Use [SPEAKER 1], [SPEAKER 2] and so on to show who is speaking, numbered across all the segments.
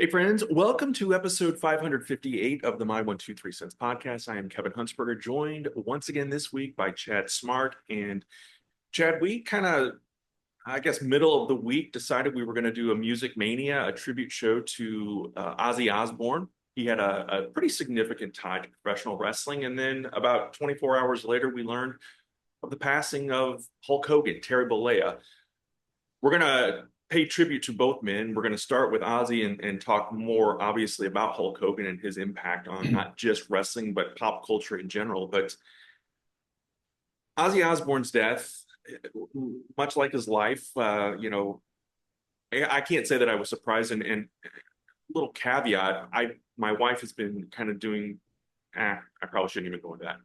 [SPEAKER 1] Hey friends, welcome to episode 558 of the My 123 Cents podcast. I am Kevin Huntsberger, joined once again this week by Chad Smart. And Chad, we kind of, I guess, middle of the week decided we were going to do a Music Mania, a tribute show to Ozzy Osbourne. He had a pretty significant tie to professional wrestling. And then about 24 hours later, we learned of the passing of Hulk Hogan, Terry Bollea. We're going to pay tribute to both men. We're going to start with Ozzy and talk more, obviously, about Hulk Hogan and his impact on not just wrestling, but pop culture in general. But Ozzy Osbourne's death, much like his life, I can't say that I was surprised. And little caveat, my wife has been kind of doing, I probably shouldn't even go into that.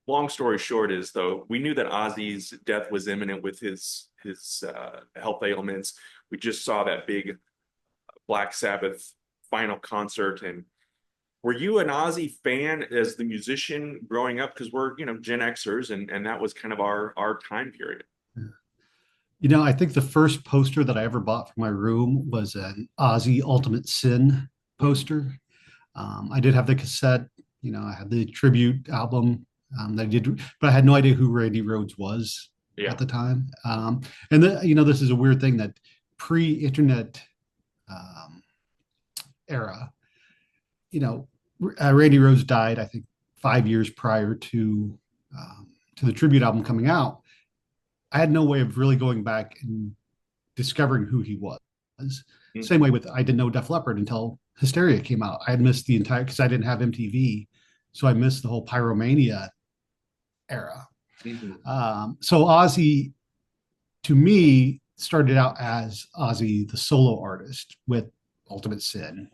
[SPEAKER 1] Long story short is, though, we knew that Ozzy's death was imminent with his health ailments. We just saw that big Black Sabbath final concert. And were you an Ozzy fan as the musician growing up? Because we're, Gen Xers, and that was kind of our time period.
[SPEAKER 2] I think the first poster that I ever bought for my room was an Ozzy Ultimate Sin poster. I did have the cassette, I had the tribute album that I did, but I had no idea who Randy Rhoads was
[SPEAKER 1] Yeah.
[SPEAKER 2] at the time. This is a weird thing that pre-internet era, Randy Rhoads died, I think, 5 years prior to the tribute album coming out. I had no way of really going back and discovering who he was.
[SPEAKER 1] Mm-hmm.
[SPEAKER 2] Same way with I didn't know Def Leppard until Hysteria came out. I had missed the entire because I didn't have MTV, so I missed the whole Pyromania era.
[SPEAKER 1] Mm-hmm.
[SPEAKER 2] So Ozzy, to me, started out as Ozzy, the solo artist with Ultimate Sin,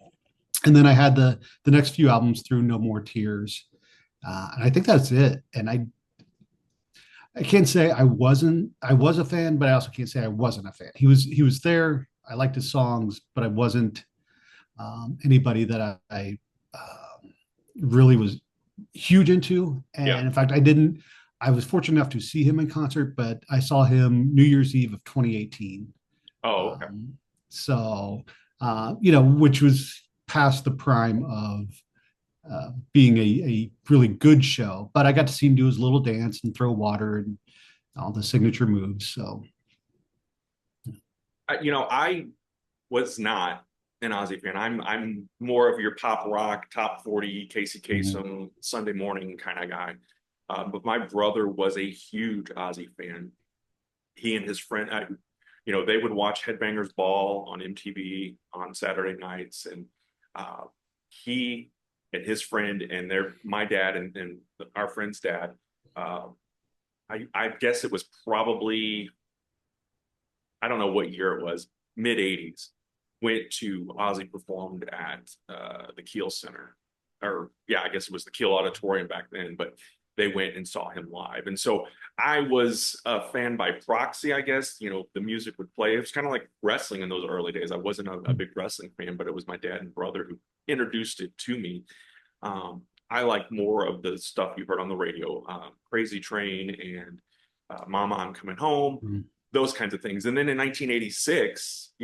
[SPEAKER 2] and then I had the next few albums through No More Tears, and I think that's it. And I can't say I was a fan, but I also can't say I wasn't a fan. He was there. I liked his songs, but I wasn't anybody that I really was huge into.
[SPEAKER 1] Yeah.
[SPEAKER 2] And in fact, I was fortunate enough to see him in concert, but I saw him New Year's Eve of 2018.
[SPEAKER 1] Oh, okay.
[SPEAKER 2] Which was past the prime of being a really good show, but I got to see him do his little dance and throw water and all the signature moves. So,
[SPEAKER 1] I was not an Ozzy fan. I'm more of your pop rock, top 40, Casey Kasem, Sunday morning kind of guy. But my brother was a huge Ozzy fan. He and his friend, they would watch Headbangers Ball on MTV on Saturday nights, and he and his friend and my dad and our friend's dad. I guess it was probably, I don't know what year it was, mid 80s, went to Ozzy performed at the Kiel Center. Or yeah, I guess it was the Kiel Auditorium back then, but they went and saw him live. And so I was a fan by proxy, I guess. The music would play. It was kind of like wrestling in those early days. I wasn't a big wrestling fan, but it was my dad and brother who introduced it to me. I like more of the stuff you heard on the radio, Crazy Train and Mama, I'm Coming Home, those kinds of things. And then in 1986,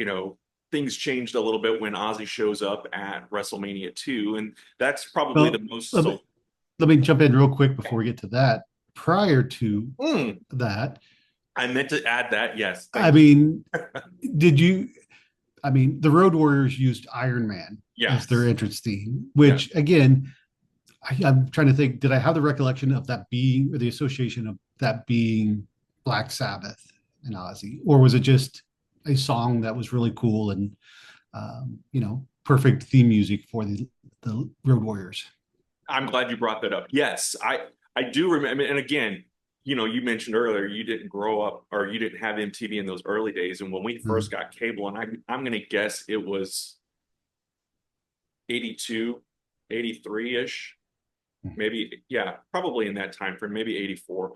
[SPEAKER 1] things changed a little bit when Ozzy shows up at WrestleMania 2. And that's probably
[SPEAKER 2] well,
[SPEAKER 1] the most.
[SPEAKER 2] let me jump in real quick before we get to that. Prior to that,
[SPEAKER 1] I meant to add that. Yes.
[SPEAKER 2] I mean, the Road Warriors used Iron Man as their entrance theme, which again, I'm trying to think, did I have the recollection of that being, or the association of that being Black Sabbath and Ozzy, or was it just a song that was really cool and, perfect theme music for the Road Warriors?
[SPEAKER 1] I'm glad you brought that up. Yes, I do remember. And again, you mentioned earlier you didn't grow up or you didn't have MTV in those early days. And when we first got cable, and I'm going to guess it was 82, 83-ish, maybe, yeah, probably in that time frame, maybe 84.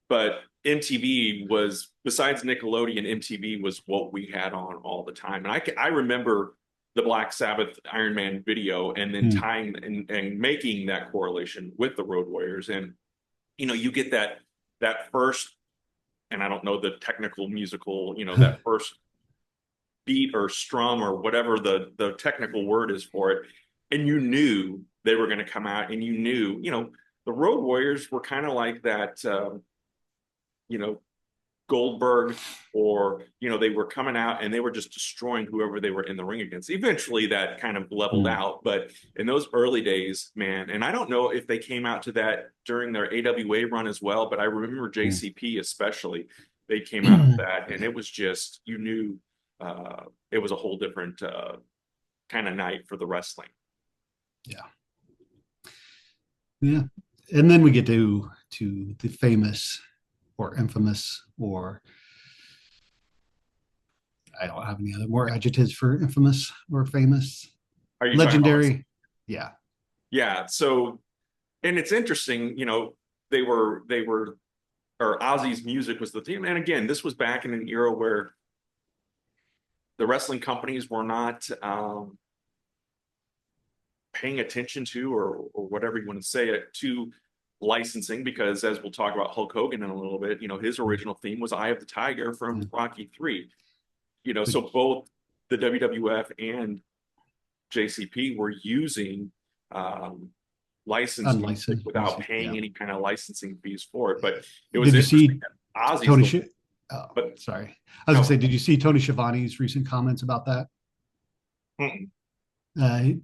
[SPEAKER 1] But MTV was, besides Nickelodeon, MTV was what we had on all the time. And I remember the Black Sabbath Iron Man video and then tying and making that correlation with the Road Warriors. And, you get that first, and I don't know the technical musical, that first beat or strum or whatever the technical word is for it, and you knew they were going to come out, and you knew, the Road Warriors were kind of like that, you know, Goldberg, or they were coming out and they were just destroying whoever they were in the ring against. Eventually that kind of leveled out, but in those early days, man, and I don't know if they came out to that during their AWA run as well, but I remember JCP especially, they came out of that, and it was just, you knew it was a whole different kind of night for the wrestling.
[SPEAKER 2] Yeah. Yeah. And then we get to the famous or infamous, or I don't have any other more adjectives for infamous or famous.
[SPEAKER 1] Are you talking about?
[SPEAKER 2] Legendary. Yeah.
[SPEAKER 1] Yeah. So, and it's interesting, they were, or Ozzy's music was the theme. And again, this was back in an era where the wrestling companies were not paying attention to, or whatever you want to say it, to licensing, because as we'll talk about Hulk Hogan in a little bit, his original theme was Eye of the Tiger from Rocky 3. So both the WWF and JCP were using licensed music without paying any kind of licensing fees for it. But it was interesting.
[SPEAKER 2] Tony sorry. I was gonna say, did you see Tony Schiavone's recent comments about that?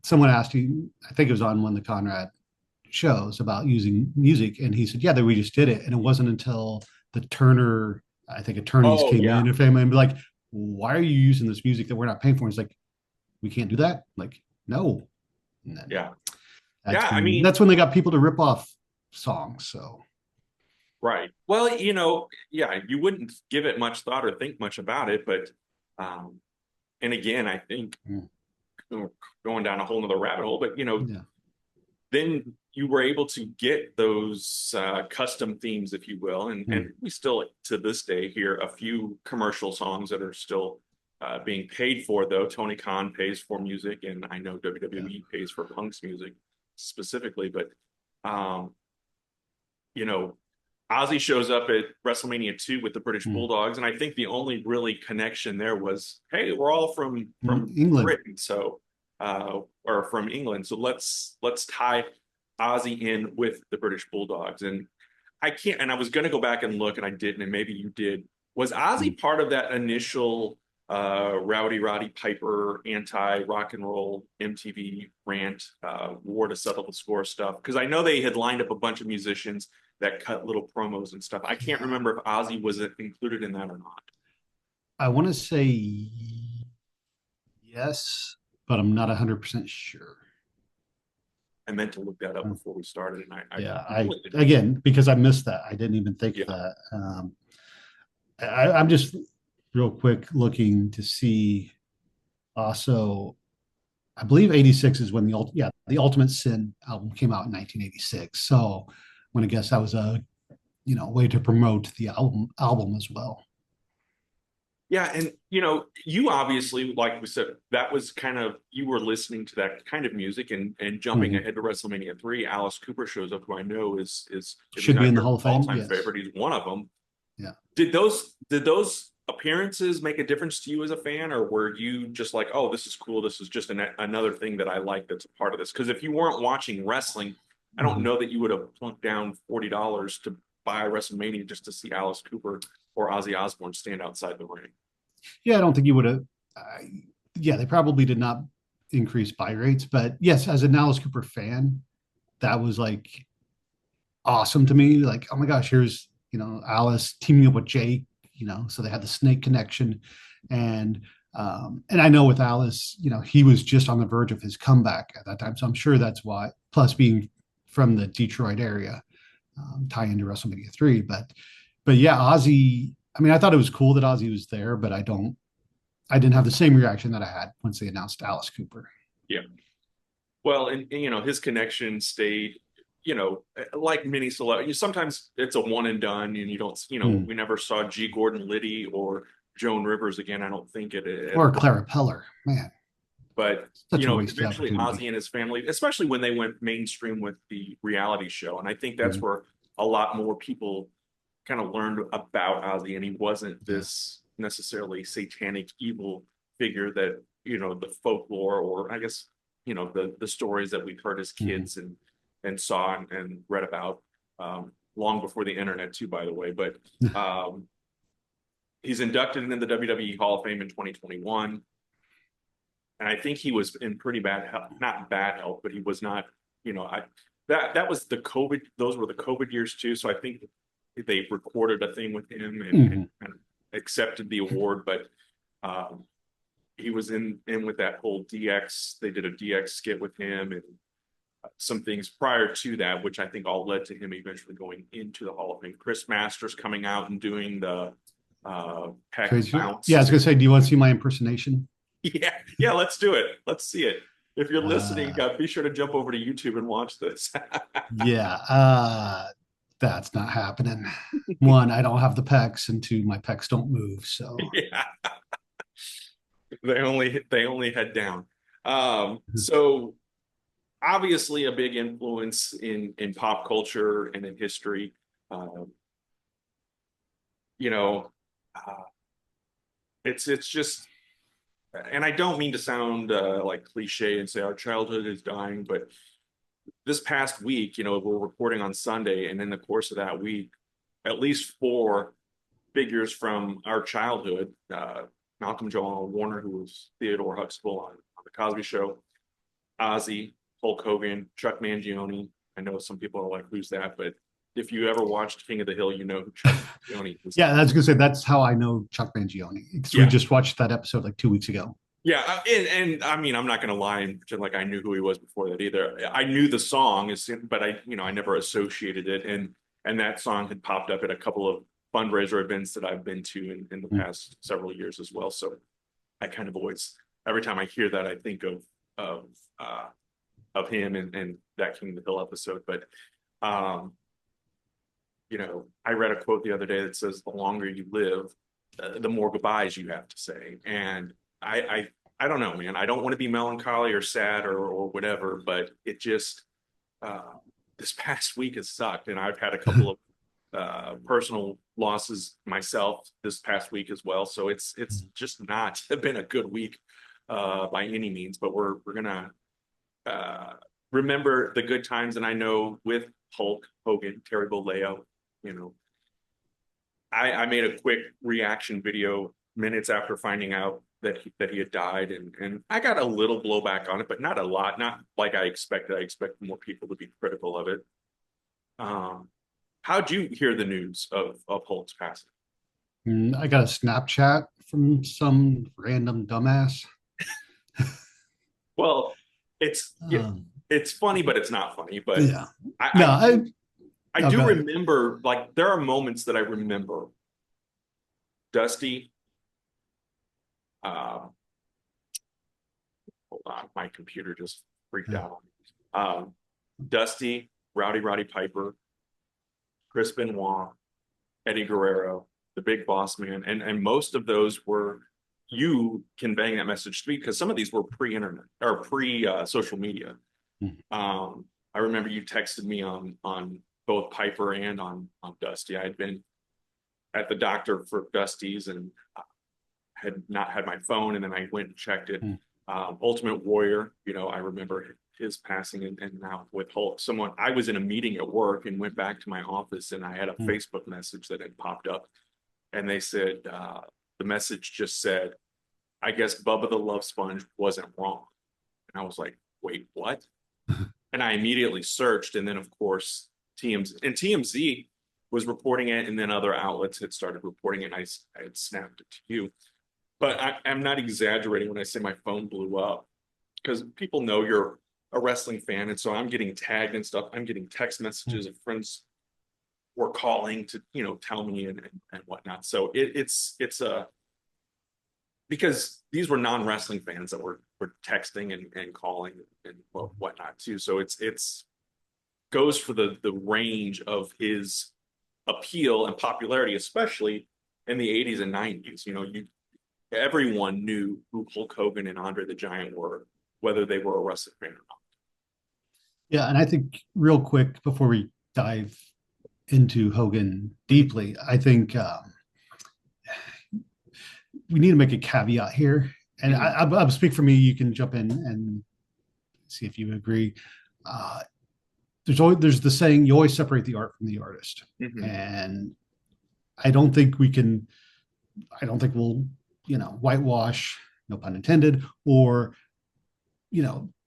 [SPEAKER 2] Someone asked you, I think it was on one of the Conrad shows, about using music, and he said, yeah, that we just did it. And it wasn't until the Turner, I think attorneys came in and be like, why are you using this music that we're not paying for? And it's like, we can't do that. Like, no. That's when they got people to rip off songs. So
[SPEAKER 1] right. Well, you wouldn't give it much thought or think much about it, but and again, I think going down a whole nother rabbit hole, but then you were able to get those custom themes, if you will, and we still to this day hear a few commercial songs that are still being paid for, though. Tony Khan pays for music, and I know WWE pays for Punk's music specifically, but Ozzy shows up at WrestleMania 2 with the British Bulldogs, and I think the only really connection there was, hey, we're all from
[SPEAKER 2] England,
[SPEAKER 1] Britain, so or from England, so let's tie Ozzy in with the British Bulldogs. And I was going to go back and look, and I didn't, and maybe you did. Was Ozzy part of that initial Rowdy Roddy Piper anti-rock and roll MTV rant, war to settle the score stuff? Because I know they had lined up a bunch of musicians that cut little promos and stuff. I can't remember if Ozzy was included in that or not.
[SPEAKER 2] I want to say yes, but I'm not 100% sure.
[SPEAKER 1] I meant to look that up before we started, and
[SPEAKER 2] I again, because I missed that, I didn't even think of that. I'm just real quick looking to see. Also, I believe '86 is when the Ultimate Sin album came out in 1986. So, I'm gonna guess that was a way to promote the album as well.
[SPEAKER 1] Yeah, and you obviously, like we said, that was kind of, you were listening to that kind of music, and jumping ahead to WrestleMania 3, Alice Cooper shows up, who I know is
[SPEAKER 2] should be in the Hall of Fame.
[SPEAKER 1] All-time favorite. He's one of them.
[SPEAKER 2] Yeah.
[SPEAKER 1] Did those appearances make a difference to you as a fan, or were you just like, oh, this is cool, this is just another thing that I like that's a part of this? Because if you weren't watching wrestling, I don't know that you would have plunked down $40 to buy WrestleMania just to see Alice Cooper or Ozzy Osbourne stand outside the ring.
[SPEAKER 2] Yeah, I don't think you would have. They probably did not increase buy rates, but yes, as an Alice Cooper fan, that was like awesome to me. Like, oh my gosh, here's Alice teaming up with Jake. So they had the snake connection, and I know with Alice, he was just on the verge of his comeback at that time, so I'm sure that's why. Plus, being from the Detroit area, tie into WrestleMania 3, but yeah, Ozzy. I mean, I thought it was cool that Ozzy was there, but I didn't have the same reaction that I had once they announced Alice Cooper.
[SPEAKER 1] Yeah. Well, and his connection stayed, like many celebrities. Sometimes it's a one and done, and you don't, we never saw G. Gordon Liddy or Joan Rivers again. I don't think
[SPEAKER 2] or Clara Peller, man.
[SPEAKER 1] But eventually Ozzy and his family, especially when they went mainstream with the reality show, and I think that's where a lot more people kind of learned about Ozzy, and he wasn't this necessarily satanic evil figure that, the folklore, or I guess, the stories that we've heard as kids and saw and read about, long before the internet too, by the way. But he's inducted into the WWE Hall of Fame in 2021. And I think he was in pretty bad health, not bad health, but he was not, that was the COVID, those were the COVID years too. So I think they recorded a thing with him and accepted the award, but he was in with that whole DX. They did a DX skit with him and some things prior to that, which I think all led to him eventually going into the Hall of Fame. Chris Masters coming out and doing the pec bounce.
[SPEAKER 2] Yeah, I was gonna say, do you want to see my impersonation?
[SPEAKER 1] Yeah, let's do it. Let's see it. If you're listening, be sure to jump over to YouTube and watch this.
[SPEAKER 2] That's not happening. One, I don't have the pecs, and two, my pecs don't move. So
[SPEAKER 1] yeah, they only head down. So obviously a big influence in pop culture and in history. It's just, and I don't mean to sound like cliche and say our childhood is dying, but this past week, we're recording on Sunday, and in the course of that week, at least 4 figures from our childhood, Malcolm Jamal Warner, who was Theodore Huxtable on the Cosby Show, Ozzy, Hulk Hogan, Chuck Mangione. I know some people are like, who's that? But if you ever watched King of the Hill, you know who Chuck Mangione is.
[SPEAKER 2] Yeah, I was gonna say, that's how I know Chuck Mangione, because we just watched that episode like 2 weeks ago.
[SPEAKER 1] Yeah, and I mean, I'm not going to lie and pretend like I knew who he was before that either. I knew the song, but I never associated it, and that song had popped up at a couple of fundraiser events that I've been to in the past several years as well. So I kind of always, every time I hear that, I think of him and that King of the Hill episode. But I read a quote the other day that says, "The longer you live, the more goodbyes you have to say," and I don't know, man. I don't want to be melancholy or sad or whatever, but it just this past week has sucked, and I've had a couple of personal losses myself this past week as well. So it's just not been a good week by any means. But we're gonna remember the good times, and I know with Hulk Hogan, Terry Bollea, I made a quick reaction video minutes after finding out that he had died, and I got a little blowback on it, but not a lot, not like I expected. I expected more people to be critical of it. How'd you hear the news of Hulk's passing?
[SPEAKER 2] I got a Snapchat from some random dumbass.
[SPEAKER 1] Well, it's funny, but it's not funny. But
[SPEAKER 2] yeah,
[SPEAKER 1] I do remember, like, there are moments that I remember. Dusty. Hold on, my computer just freaked out on me. Dusty, Roddy Piper, Chris Benoit, Eddie Guerrero, the Big Boss Man, and most of those were you conveying that message to me, because some of these were pre-internet or pre-social media. I remember you texted me on both Piper and on Dusty. I had been at the doctor for Dusty's and had not had my phone, and then I went and checked it. Ultimate Warrior, I remember his passing, and now with Hulk, I was in a meeting at work and went back to my office, and I had a Facebook message that had popped up, and they said, the message just said, "I guess Bubba the Love Sponge wasn't wrong." And I was like, wait, what? And I immediately searched, and then of course TMZ was reporting it, and then other outlets had started reporting it, and I had snapped it to you. But I'm not exaggerating when I say my phone blew up, because people know you're a wrestling fan, and so I'm getting tagged and stuff. I'm getting text messages of friends were calling to tell me and whatnot. So it's because these were non-wrestling fans that were texting and calling and whatnot too. So it's goes for the range of his appeal and popularity, especially in the 80s and 90s. Everyone knew who Hulk Hogan and Andre the Giant were, whether they were a wrestling fan or not.
[SPEAKER 2] Yeah, and I think, real quick before we dive into Hogan deeply, I think we need to make a caveat here, and I'll speak for me. You can jump in and see if you agree. Uh, there's the saying, you always separate the art from the artist,
[SPEAKER 1] Mhm.
[SPEAKER 2] and I don't think we can. I don't think we'll, whitewash, no pun intended, or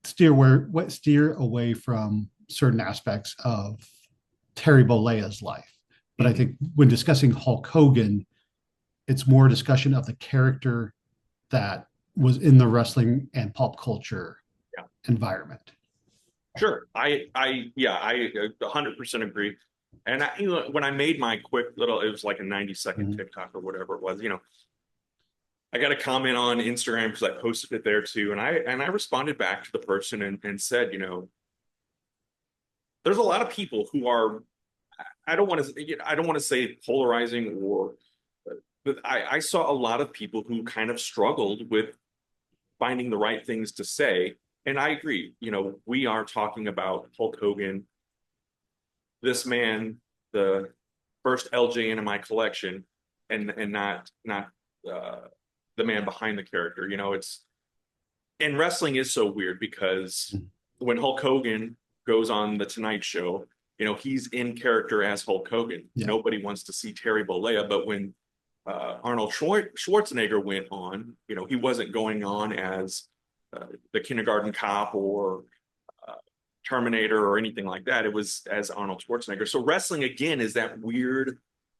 [SPEAKER 2] steer away from certain aspects of Terry Bollea's life. But I
[SPEAKER 1] Mhm.
[SPEAKER 2] think when discussing Hulk Hogan, it's more a discussion of the character that was in the wrestling and pop culture
[SPEAKER 1] Yeah,
[SPEAKER 2] environment.
[SPEAKER 1] sure. Yeah, I 100% agree. And when I made my quick little, it was like a 90-second
[SPEAKER 2] Mhm.
[SPEAKER 1] TikTok or whatever it was, I got a comment on Instagram because I posted it there too, and I responded back to the person and said, there's a lot of people who are, I don't want to say polarizing or, but I saw a lot of people who kind of struggled with finding the right things to say. And I agree, we are talking about Hulk Hogan, this man, the first LJN in my collection, and not uh, the man behind the character. It's and wrestling is so weird because when Hulk Hogan goes on the Tonight Show, he's in character as Hulk Hogan.
[SPEAKER 2] Yeah.
[SPEAKER 1] Nobody wants to see Terry Bollea, but when Arnold Schwarzenegger went on, he wasn't going on as the kindergarten cop or uh, Terminator or anything like that. It was as Arnold Schwarzenegger. So wrestling again is that weird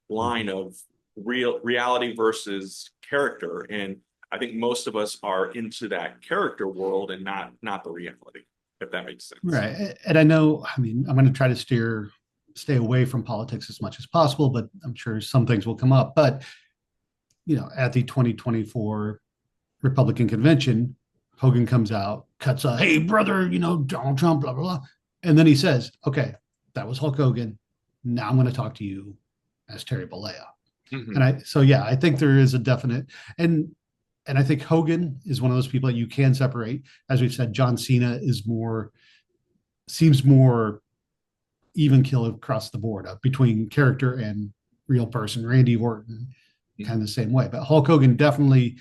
[SPEAKER 1] line of reality versus character, and I think most of us are into that character world and not the reality, if that makes sense.
[SPEAKER 2] Right. And I know, I mean, I'm going to try to stay away from politics as much as possible, but I'm sure some things will come up. But, at the 2024 Republican convention, Hogan comes out, cuts a, hey, brother, Donald Trump, blah, blah, blah. And then he says, okay, that was Hulk Hogan. Now I'm going to talk to you as Terry Bollea. And
[SPEAKER 1] Mm-hmm.
[SPEAKER 2] yeah, I think there is a definite, and I think Hogan is one of those people that you can separate. As we've said, John Cena seems more even kill across the board between character and real person. Randy Orton, kind of the same way. But Hulk Hogan definitely,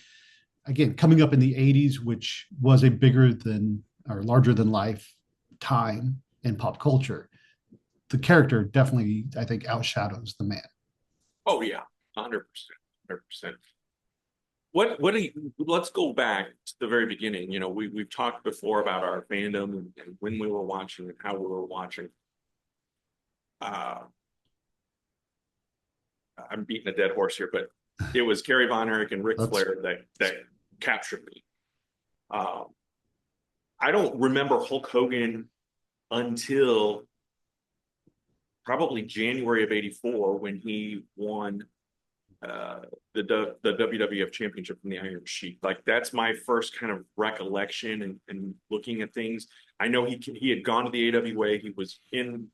[SPEAKER 2] again, coming up in the 80s, which was a bigger than or larger than life time in pop culture. The character definitely, I think, outshadows the man.
[SPEAKER 1] Oh yeah, 100%, 100%. What do you, let's go back to the very beginning. We've talked before about our fandom and when we were watching and how we were watching. Uh, I'm beating a dead horse here, but it was Kerry Von Erich and Ric
[SPEAKER 2] That's
[SPEAKER 1] Flair that captured me. Um, I don't remember Hulk Hogan until probably January of '84 when he won uh, the WWF Championship from the Iron Sheik. Like that's my first kind of recollection and looking at things. I know he had gone to the AWA. He was in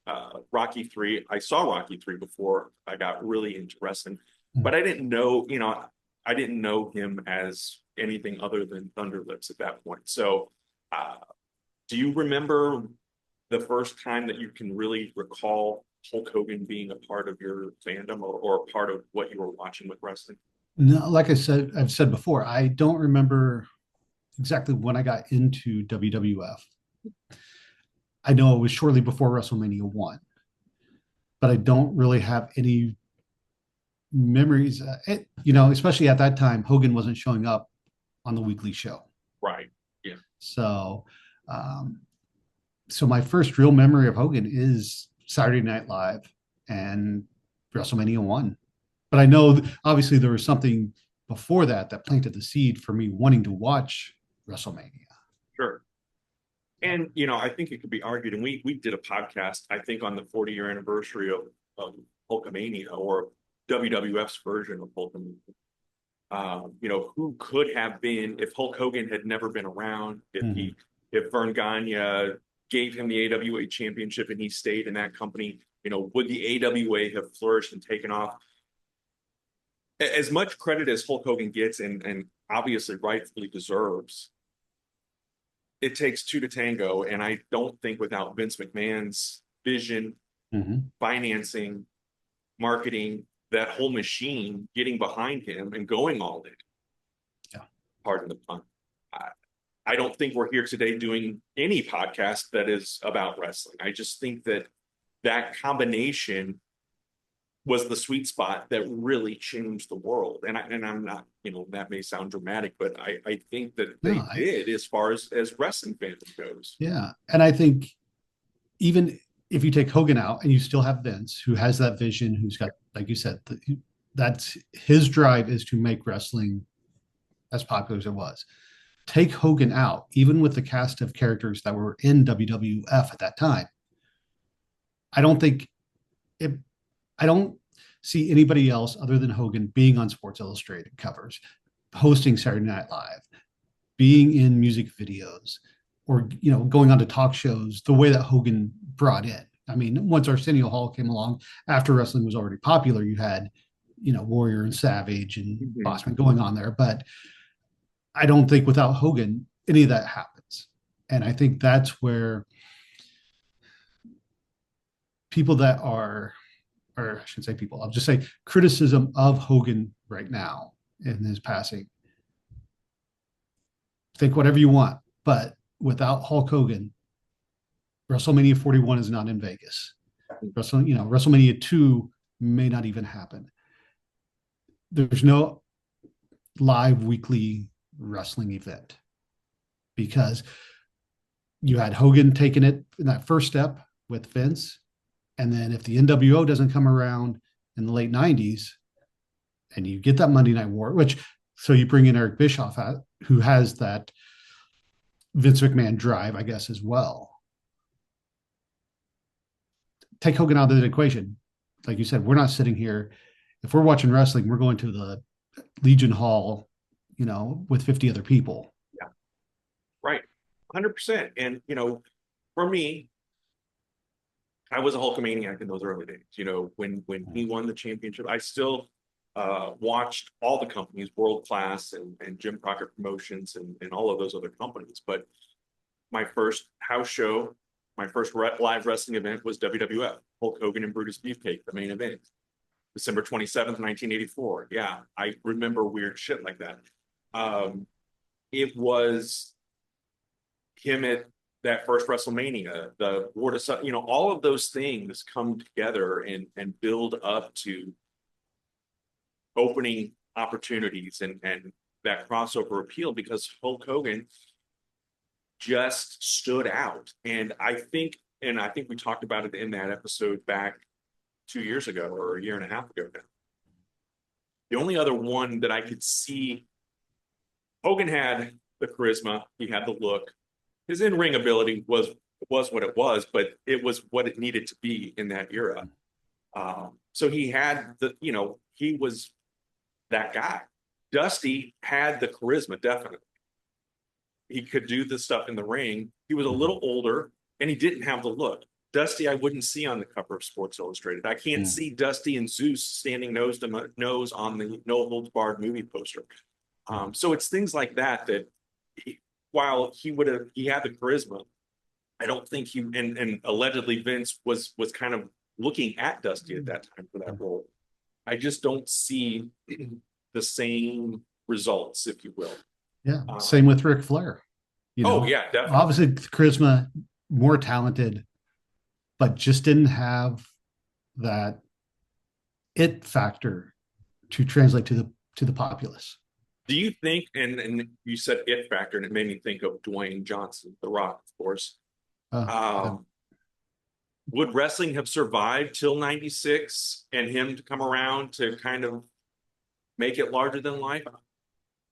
[SPEAKER 1] Rocky 3. I saw Rocky 3 before I got really into wrestling, but I didn't know, I didn't know him as anything other than Thunder Lips at that point. So, uh, do you remember the first time that you can really recall Hulk Hogan being a part of your fandom or a part of what you were watching with wrestling?
[SPEAKER 2] no, like I've said before, I don't remember exactly when I got into WWF. I know it was shortly before WrestleMania 1, but I don't really have any memories. Especially at that time, Hogan wasn't showing up on the weekly show.
[SPEAKER 1] Right. Yeah.
[SPEAKER 2] So, um, so my first real memory of Hogan is Saturday Night Live and WrestleMania 1. But I know obviously there was something before that planted the seed for me wanting to watch WrestleMania.
[SPEAKER 1] Sure. And I think it could be argued, and we did a podcast, I think, on the 40-year anniversary of Hulkamania or WWF's version of Hulkamania. Who could have been if Hulk Hogan had never been around,
[SPEAKER 2] Mhm.
[SPEAKER 1] if Vern Gagne gave him the AWA championship and he stayed in that company, would the AWA have flourished and taken off? As much credit as Hulk Hogan gets and obviously rightfully deserves, it takes two to tango. And I don't think without Vince McMahon's vision,
[SPEAKER 2] Mhm.
[SPEAKER 1] financing, marketing, that whole machine getting behind him and going all in,
[SPEAKER 2] Yeah.
[SPEAKER 1] pardon the pun, I don't think we're here today doing any podcast that is about wrestling. I just think that that combination was the sweet spot that really changed the world. And I'm not, that may sound dramatic, but I think that
[SPEAKER 2] No,
[SPEAKER 1] they did as far as wrestling fandom goes.
[SPEAKER 2] yeah. And I think even if you take Hogan out and you still have Vince, who has that vision, who's got, like you said, that's his drive is to make wrestling as popular as it was. Take Hogan out, even with the cast of characters that were in WWF at that time. I don't think it, I don't see anybody else other than Hogan being on Sports Illustrated covers, hosting Saturday Night Live, being in music videos, or going on to talk shows the way that Hogan brought in. I mean, once Arsenio Hall came along, after wrestling was already popular, you had Warrior and Savage and Bossman going on there, but I don't think without Hogan any of that happens. And I think that's where people that are, or I shouldn't say people, I'll just say criticism of Hogan right now in his passing. Think whatever you want, but without Hulk Hogan, WrestleMania 41 is not in Vegas. WrestleMania 2 may not even happen. There's no live weekly wrestling event because you had Hogan taking it in that first step with Vince. And then if the NWO doesn't come around in the late 90s and you get that Monday Night War, so you bring in Eric Bischoff, who has that Vince McMahon drive, I guess, as well. Take Hogan out of the equation. Like you said, we're not sitting here. If we're watching wrestling, we're going to the Legion Hall, with 50 other people.
[SPEAKER 1] Yeah, right. 100%. And, for me, I was a Hulkamaniac in those early days. When he won the championship, I still watched all the companies, World Class and Jim Crockett Promotions and all of those other companies. But my first house show, my first live wrestling event was WWF, Hulk Hogan and Brutus Beefcake, the main event. December 27th, 1984. Yeah, I remember weird shit like that. It was him at that first WrestleMania, the War to, all of those things come together and build up to opening opportunities and that crossover appeal because Hulk Hogan just stood out. And I think we talked about it in that episode back 2 years ago or a year and a half ago now. The only other one that I could see, Hogan had the charisma, he had the look. His in-ring ability was what it was, but it was what it needed to be in that era. So he had he was that guy. Dusty had the charisma, definitely. He could do the stuff in the ring. He was a little older and he didn't have the look. Dusty, I wouldn't see on the cover of Sports Illustrated. I can't see Dusty and Zeus standing nose to nose on the No Holds Barred movie poster. So it's things like that while he had the charisma, I don't think and allegedly Vince was kind of looking at Dusty at that time for that role. I just don't see the same results, if you will.
[SPEAKER 2] Yeah. Same with Ric Flair.
[SPEAKER 1] Yeah, definitely.
[SPEAKER 2] Obviously, charisma, more talented, but just didn't have that it factor to translate to the populace.
[SPEAKER 1] Do you think, and you said it factor, and it made me think of Dwayne Johnson, The Rock, of course. Would wrestling have survived till 96 and him to come around to kind of make it larger than life?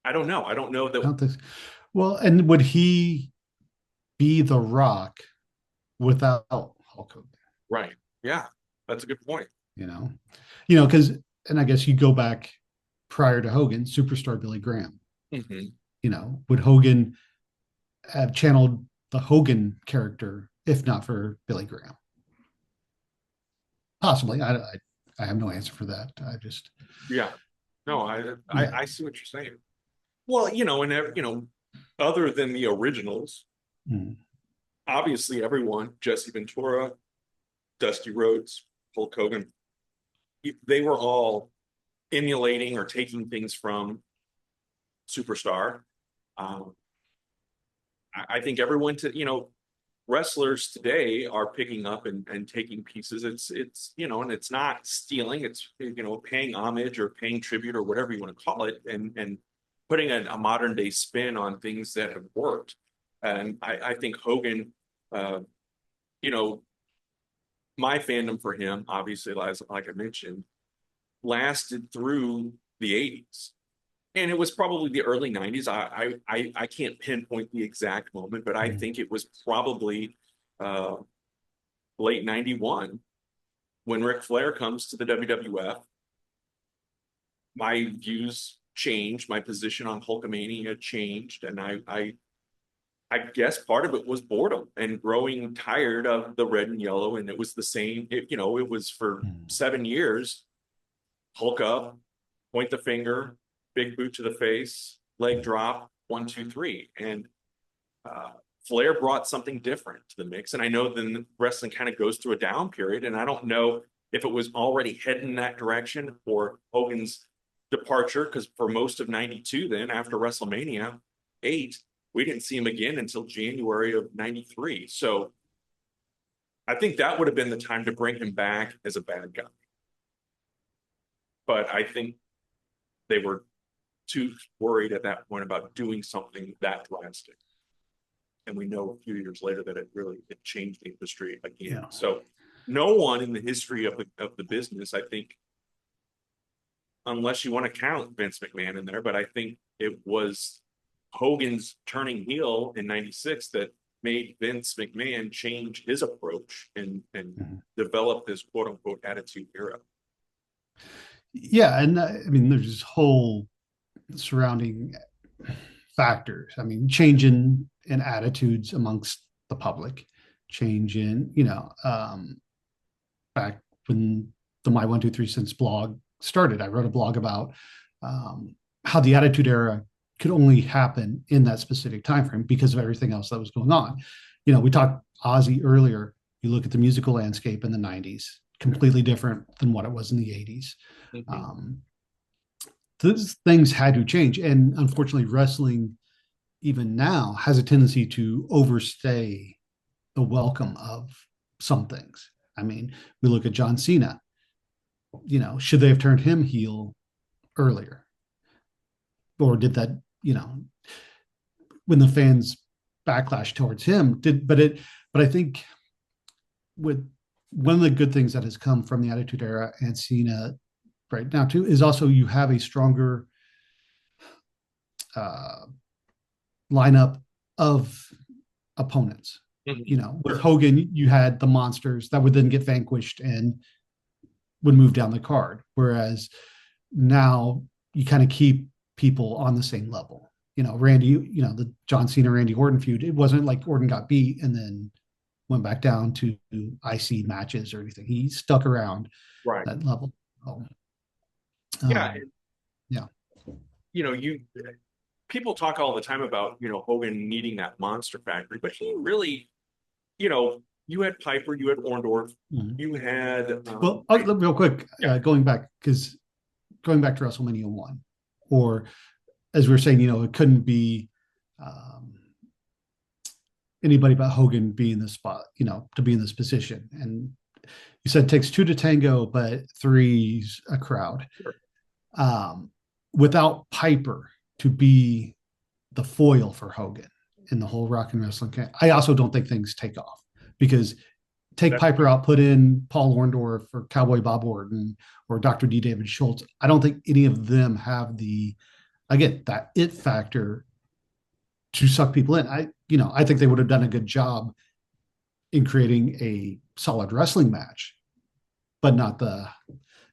[SPEAKER 1] I don't know. I don't know that.
[SPEAKER 2] I don't think so. Well, and would he be The Rock without Hulk Hogan?
[SPEAKER 1] Right. Yeah, that's a good point.
[SPEAKER 2] Because, and I guess you go back prior to Hogan, superstar Billy Graham. Would Hogan have channeled the Hogan character if not for Billy Graham? Possibly. I have no answer for that.
[SPEAKER 1] I see what you're saying. Well, and other than the originals, obviously everyone, Jesse Ventura, Dusty Rhodes, Hulk Hogan, they were all emulating or taking things from Superstar. I think everyone wrestlers today are picking up and taking pieces. And it's not stealing, it's, paying homage or paying tribute or whatever you want to call it, and putting a modern day spin on things that have worked. And I think Hogan, uh, you know, my fandom for him, obviously, like I mentioned, lasted through the 80s. And it was probably the early 90s. I can't pinpoint the exact moment, but I
[SPEAKER 2] Mhm.
[SPEAKER 1] think it was probably uh, late 91 when Ric Flair comes to the WWF. My views changed, my position on Hulkamania changed, and I guess part of it was boredom and growing tired of the red and yellow. And it was the same, it was for
[SPEAKER 2] Mhm.
[SPEAKER 1] 7 years, Hulk up, point the finger, big boot to the face, leg drop, 1, 2, 3. And uh, Flair brought something different to the mix. And I know then wrestling kind of goes through a down period. And I don't know if it was already heading in that direction for Hogan's departure, because for most of 92, then after WrestleMania 8, we didn't see him again until January of 93. So I think that would have been the time to bring him back as a bad guy. But I think they were too worried at that point about doing something that drastic. And we know a few years later that it changed the industry again.
[SPEAKER 2] Yeah.
[SPEAKER 1] So no one in the history of the business, I think, unless you want to count Vince McMahon in there, but I think it was Hogan's turning heel in 96 that made Vince McMahon change his approach and
[SPEAKER 2] Mhm.
[SPEAKER 1] develop this quote unquote attitude era.
[SPEAKER 2] Yeah, and I mean, there's this whole surrounding factors. I mean, change in attitudes amongst the public, change in, back when the My 123 Cents blog started, I wrote a blog about how the Attitude Era could only happen in that specific time frame because of everything else that was going on. We talked Ozzy earlier. You look at the musical landscape in the 90s, completely different than what it was in the 80s.
[SPEAKER 1] Mm-hmm.
[SPEAKER 2] Um, those things had to change. And unfortunately, wrestling, even now, has a tendency to overstay the welcome of some things. I mean, we look at John Cena. Should they have turned him heel earlier? Or did that, when the fans backlash towards him, but I think with one of the good things that has come from the Attitude Era and Cena right now too is also you have a stronger uh, lineup of opponents.
[SPEAKER 1] Mm-hmm.
[SPEAKER 2] With
[SPEAKER 1] Sure.
[SPEAKER 2] Hogan, you had the monsters that would then get vanquished and would move down the card. Whereas now you kind of keep people on the same level. Randy, the John Cena Randy Orton feud, it wasn't like Orton got beat and then went back down to IC matches or anything. He stuck around
[SPEAKER 1] Right.
[SPEAKER 2] that level. So,
[SPEAKER 1] Yeah.
[SPEAKER 2] yeah.
[SPEAKER 1] You people talk all the time about, Hogan needing that monster factory, but he really, you had Piper, you had Orndorff,
[SPEAKER 2] Mhm.
[SPEAKER 1] you had,
[SPEAKER 2] Well, real quick,
[SPEAKER 1] yeah,
[SPEAKER 2] going back to WrestleMania 1, or as we were saying, it couldn't be um, anybody but Hogan be in this spot, to be in this position. And you said it takes two to tango, but three's a crowd.
[SPEAKER 1] sure.
[SPEAKER 2] Um, Without Piper to be the foil for Hogan in the whole rock and wrestling camp, I also don't think things take off because take
[SPEAKER 1] That's
[SPEAKER 2] Piper out, put in Paul Orndorff or Cowboy Bob Orton or Dr. D. David Schultz. I don't think any of them have again, that it factor to suck people in. I think they would have done a good job in creating a solid wrestling match, but not the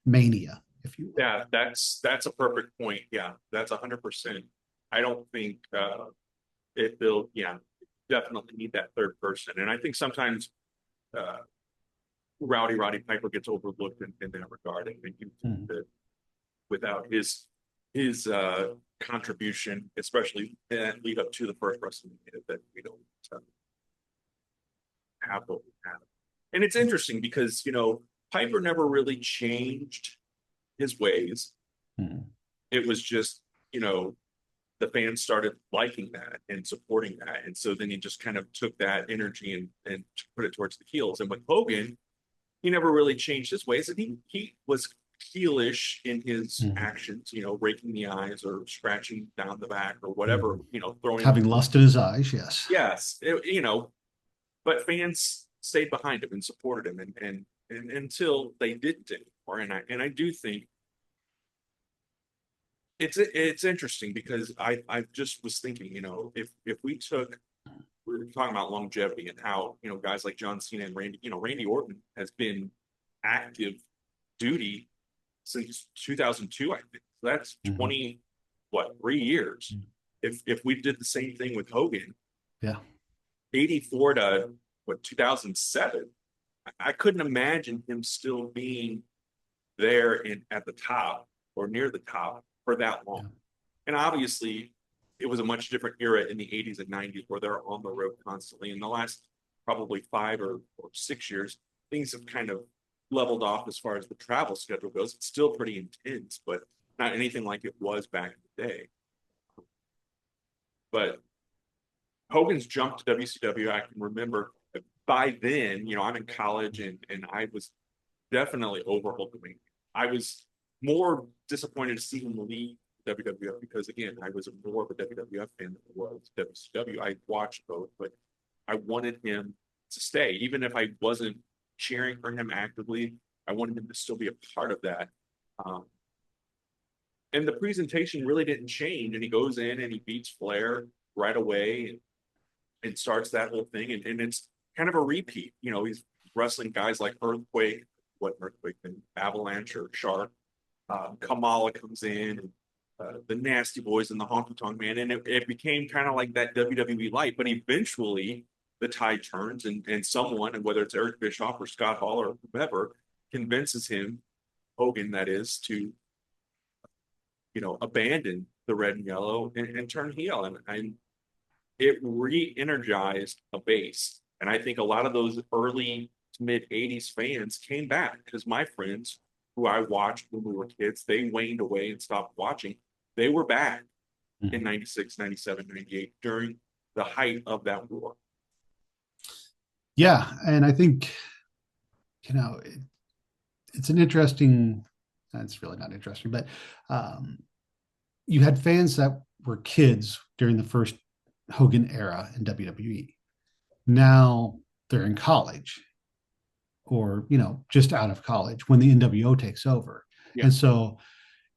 [SPEAKER 2] mania, if you will.
[SPEAKER 1] yeah, that's a perfect point. Yeah, that's 100%. I don't think it will, yeah, definitely need that third person. And I think sometimes uh Roddy Piper gets overlooked in that regard. And you think
[SPEAKER 2] Mm-hmm.
[SPEAKER 1] that without his contribution, especially lead up to the first WrestleMania, that we don't uh, have what we have. And it's interesting because, Piper never really changed his ways.
[SPEAKER 2] Mm-hmm.
[SPEAKER 1] It was just, you know, the fans started liking that and supporting that. And so then he just kind of took that energy and put it towards the heels. And with Hogan, he never really changed his ways. And he was heelish in his
[SPEAKER 2] Mhm.
[SPEAKER 1] actions, raking the eyes or scratching down the back or whatever,
[SPEAKER 2] Mhm.
[SPEAKER 1] throwing
[SPEAKER 2] Having lust in his eyes, yes.
[SPEAKER 1] yes, but fans stayed behind him and supported him and until they didn't anymore. And I do think it's interesting because I just was thinking, if we were talking about longevity and how, guys like John Cena and Randy Orton has been active duty since 2002, I think. So that's
[SPEAKER 2] Mhm.
[SPEAKER 1] 20, what, 3 years. If we did the same thing with Hogan,
[SPEAKER 2] Yeah.
[SPEAKER 1] 84 to what, 2007, I couldn't imagine him still being there at the top or near the top for that long.
[SPEAKER 2] Yeah.
[SPEAKER 1] And obviously, it was a much different era in the 80s and 90s where they're on the road constantly. In the last probably 5 or 6 years, things have kind of leveled off as far as the travel schedule goes. It's still pretty intense, but not anything like it was back in the day. But Hogan's jumped to WCW. I can remember by then, I'm in college and I was definitely over Hulkamania. I was more disappointed to see him leave WWF because, again, I was more of a WWF fan than I was WCW. I watched both, but I wanted him to stay, even if I wasn't cheering for him actively. I wanted him to still be a part of that. Um, and the presentation really didn't change. And he goes in and he beats Flair right away and starts that whole thing. And it's kind of a repeat. He's wrestling guys like Earthquake, what Earthquake, and Avalanche or Shark. Kamala comes in, and the Nasty Boys and the Honky Tonk Man, and it became kind of like that WWE light. But eventually, the tide turns, and someone, and whether it's Eric Bischoff or Scott Hall or whoever, convinces him, Hogan, that is, to abandon the red and yellow and turn heel, and it re-energized a base. And I think a lot of those early to mid 80s fans came back because my friends who I watched when we were kids, they waned away and stopped watching. They were back in
[SPEAKER 2] Mhm.
[SPEAKER 1] 96, 97, 98 during the height of that war.
[SPEAKER 2] Yeah. And I think, you know, it, it's an interesting, it's really not interesting, but um, you had fans that were kids during the first Hogan era in WWE. Now they're in college or, just out of college when the NWO takes over.
[SPEAKER 1] Yeah.
[SPEAKER 2] And so,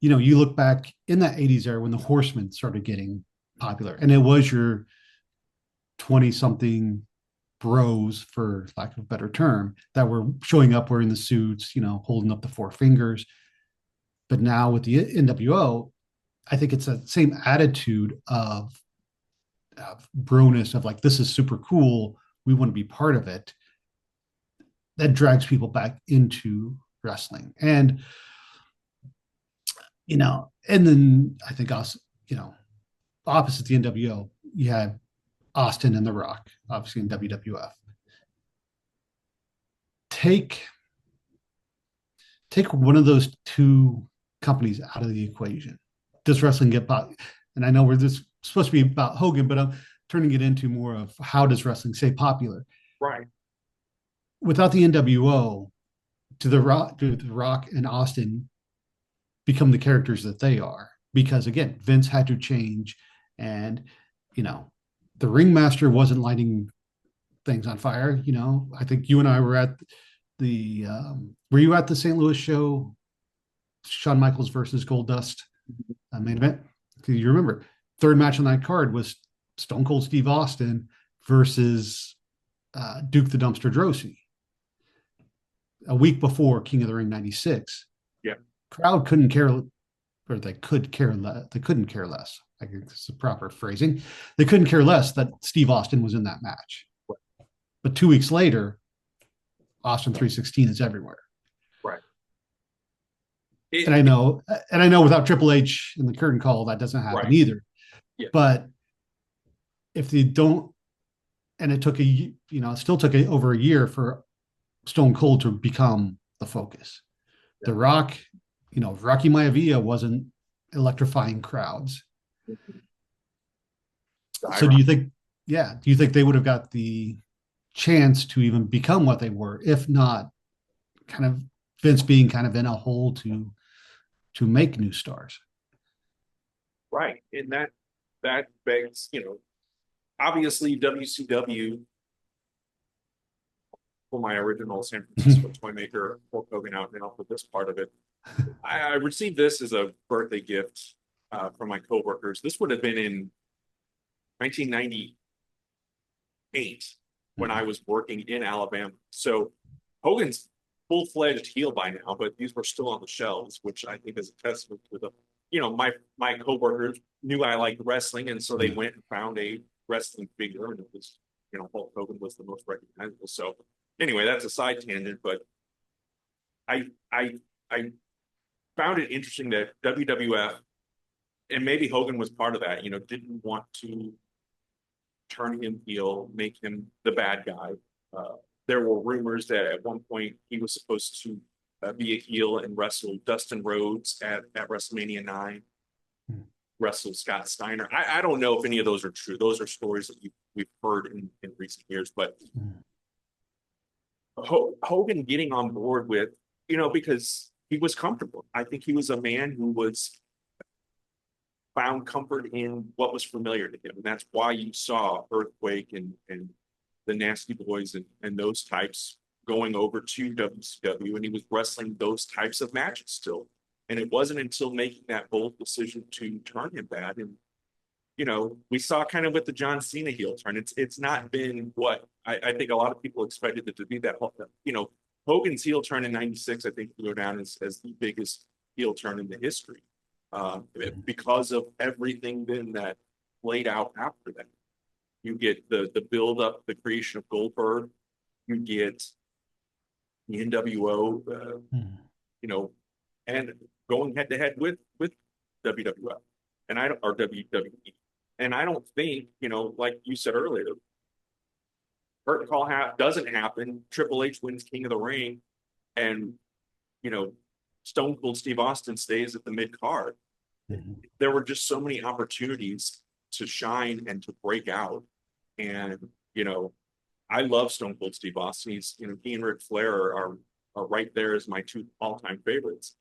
[SPEAKER 2] you look back in that 80s era when the Horsemen started getting popular, and it was your 20 something bros, for lack of a better term, that were showing up wearing the suits, holding up the four fingers. But now with the NWO, I think it's the same attitude of broness of like, this is super cool. We want to be part of it. That drags people back into wrestling. And then I think also, opposite the NWO, you had Austin and The Rock, obviously in WWF. Take take one of those two companies out of the equation. Does wrestling get by? And I know we're this supposed to be about Hogan, but I'm turning it into more of how does wrestling stay popular?
[SPEAKER 1] Right.
[SPEAKER 2] Without the NWO, do the Rock and Austin become the characters that they are? Because again, Vince had to change, and you know, the ringmaster wasn't lighting things on fire. I think you and I were at the were you at the St. Louis show, Shawn Michaels versus Goldust main event? Because you remember, third match on that card was Stone Cold Steve Austin versus Duke the Dumpster Drosy a week before King of the Ring '96.
[SPEAKER 1] Yeah.
[SPEAKER 2] Crowd couldn't care, or they could care less. They couldn't care less. I think this is the proper phrasing. They couldn't care less that Steve Austin was in that match. But 2 weeks later, Austin 316 is everywhere.
[SPEAKER 1] Right.
[SPEAKER 2] And I know, without Triple H in the curtain call, that doesn't happen
[SPEAKER 1] Right.
[SPEAKER 2] either.
[SPEAKER 1] Yeah.
[SPEAKER 2] But if they don't, and it still took over a year for Stone Cold to become the focus.
[SPEAKER 1] Yeah.
[SPEAKER 2] The Rock, Rocky Maivia wasn't electrifying crowds. So do you think, yeah, do you think they would have got the chance to even become what they were, if not kind of Vince being kind of in a hole to make new stars?
[SPEAKER 1] Right. And that begs, obviously WCW for my original San Francisco toy maker, Hulk Hogan out, and I'll put this part of it. I received this as a birthday gift from my coworkers. This would have been in 1998 when I was working in Alabama. So Hogan's full-fledged heel by now, but these were still on the shelves, which I think is a testament to the, my coworkers knew I liked wrestling, and so they went and found a wrestling figure, and it was, Hulk Hogan was the most recognizable. So anyway, that's a side tangent, but I I I found it interesting that WWF, and maybe Hogan was part of that, didn't want to turn him heel, make him the bad guy. There were rumors that at one point he was supposed to be a heel and wrestle Dustin Rhodes at WrestleMania 9, wrestle Scott Steiner. I don't know if any of those are true. Those are stories that we've heard in recent years, but Hogan getting on board with, because he was comfortable. I think he was a man who was found comfort in what was familiar to him. And that's why you saw Earthquake and the Nasty Boys and those types going over to WCW, and he was wrestling those types of matches still. And it wasn't until making that bold decision to turn him bad. And, we saw kind of with the John Cena heel turn. It's not been what I think a lot of people expected it to be that, Hogan's heel turn in 96, I think, will go down as the biggest heel turn in the history. Because of everything then that played out after that. You get the build up, the creation of Goldberg, you get the NWO, and going head to head with WWF or WWE. And I don't think, like you said earlier, Curtain Call doesn't happen. Triple H wins King of the Ring, and Stone Cold Steve Austin stays at the mid card. There were just so many opportunities to shine and to break out. And, I love Stone Cold Steve Austin. He's, he and Ric Flair are right there as my two all-time favorites.